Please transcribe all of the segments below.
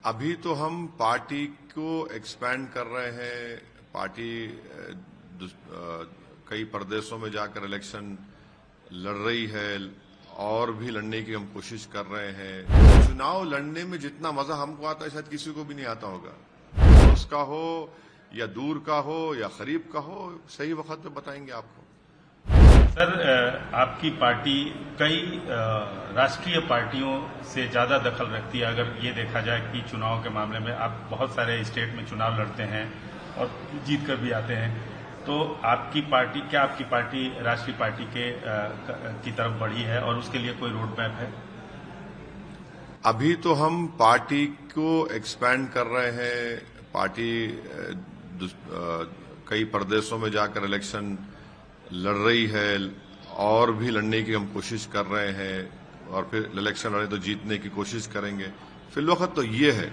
अभी तो हम पार्टी को एक्सपैंड कर रहे हैं। पार्टी कई प्रदेशों में जाकर इलेक्शन लड़ रही है और भी लड़ने की हम कोशिश कर रहे हैं। चुनाव लड़ने में जितना मजा हमको आता है शायद किसी को भी नहीं आता होगा। पड़ोस का हो या दूर का हो या करीब का हो, सही वक्त पे बताएंगे आपको। सर, आपकी पार्टी कई राष्ट्रीय पार्टियों से ज्यादा दखल रखती है। अगर ये देखा जाए कि चुनाव के मामले में आप बहुत सारे स्टेट में चुनाव लड़ते हैं और जीत कर भी आते हैं, तो आपकी पार्टी राष्ट्रीय पार्टी की तरफ बढ़ी है और उसके लिए कोई रोड मैप है? अभी तो हम पार्टी को एक्सपैंड कर रहे हैं। पार्टी कई प्रदेशों में जाकर इलेक्शन लड़ रही है और भी लड़ने की हम कोशिश कर रहे हैं और फिर इलेक्शन लड़े तो जीतने की कोशिश करेंगे। फिलवक्त तो ये है,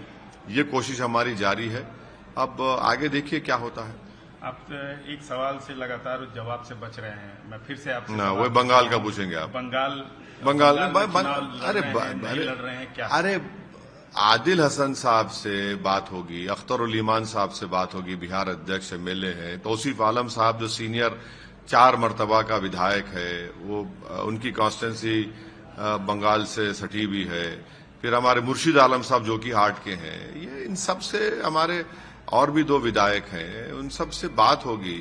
ये कोशिश हमारी जारी है। अब आगे देखिए क्या होता है। आप एक सवाल से लगातार जवाब से बच रहे हैं। मैं फिर से आपसे ना, वो बंगाल का पूछेंगे आप। बंगाल अरे लड़ रहे हैं क्या? अरे आदिल हसन साहब से बात होगी, अख्तर उल ईमान साहब से बात होगी, बिहार अध्यक्ष एमएलए हैं। तौसीफ आलम साहब जो सीनियर 4 मर्तबा का विधायक है, वो उनकी कॉन्स्टिट्यूंसी बंगाल से सटी हुई है। फिर हमारे मुर्शिद आलम साहब जो कि हार्ट के हैं, ये इन सब से हमारे और भी 2 विधायक हैं, उन सब से बात होगी।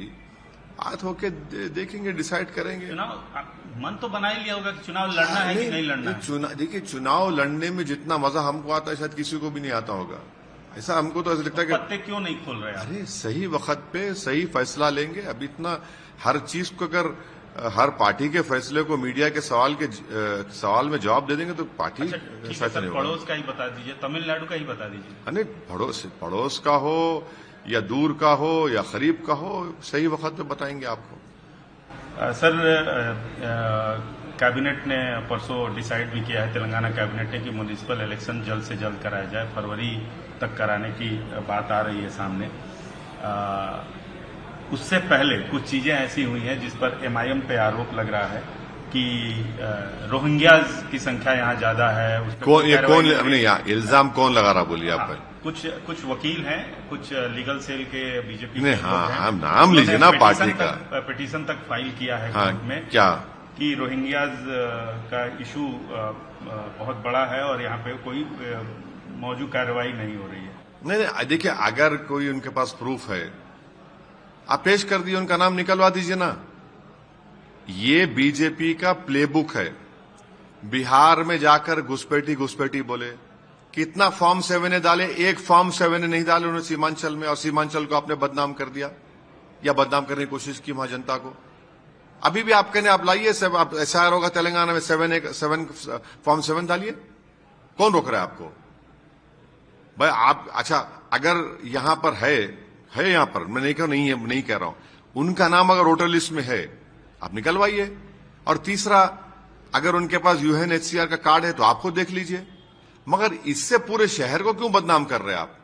बात होके देखेंगे, डिसाइड करेंगे। चुनाव मन तो बना ही लिया होगा कि चुनाव लड़ना है कि नहीं लड़ना है। देखिए, चुनाव लड़ने में जितना मजा हमको आता है शायद किसी को भी नहीं आता होगा। ऐसा हमको तो ऐसा लगता है कि पत्ते क्यों नहीं खोल रहे? अरे सही वक्त पे सही फैसला लेंगे। अब इतना हर चीज को अगर हर पार्टी के फैसले को मीडिया के सवाल में जवाब दे देंगे तो पार्टी ऐसा नहीं होगा। पड़ोस का ही बता दीजिए, तमिलनाडु का ही बता दीजिए। नहीं, पड़ोस का हो या दूर का हो या करीब का हो, सही वक्त पे बताएंगे आपको। सर, कैबिनेट ने परसों डिसाइड भी किया है, तेलंगाना कैबिनेट ने, कि म्युनिसिपल इलेक्शन जल्द से जल्द कराया जाए। फरवरी तक कराने की बात आ रही है सामने। उससे पहले कुछ चीजें ऐसी हुई हैं जिस पर एमआईएम पे आरोप लग रहा है कि रोहिंग्याज की संख्या यहाँ ज्यादा है। इल्जाम कौन लगा रहा, बोलिए आप। कुछ वकील हैं, कुछ लीगल सेल के बीजेपी ने, हाँ, नाम लीजिए ना पार्टी का। पिटीशन तक फाइल किया है कोर्ट में क्या कि रोहिंग्याज का इशू बहुत बड़ा है और यहाँ पे कोई मौजूद कार्रवाई नहीं हो रही है। नहीं, देखिए, अगर कोई उनके पास प्रूफ है, आप पेश कर दिए, उनका नाम निकलवा दीजिए ना। ये बीजेपी का प्लेबुक है। बिहार में जाकर घुसपैठी बोले, कितना फॉर्म 7 डाले, एक फॉर्म 7 नहीं डाले उन्होंने सीमांचल में, और सीमांचल को आपने बदनाम कर दिया या बदनाम करने की कोशिश की वहां जनता को। अभी भी आप कहने आप लाइए, सब एसआईआर होगा तेलंगाना में, 7 फॉर्म 7 डालिए। कौन रोक रहा है आपको भाई? आप अच्छा, अगर यहां पर है यहां पर, मैं नहीं कह रहा हूं, उनका नाम अगर वोटर लिस्ट में है, आप निकलवाइए। और तीसरा, अगर उनके पास यूएनएचसीआर का कार्ड है तो आप खुद देख लीजिए। मगर इससे पूरे शहर को क्यों बदनाम कर रहे हैं आप?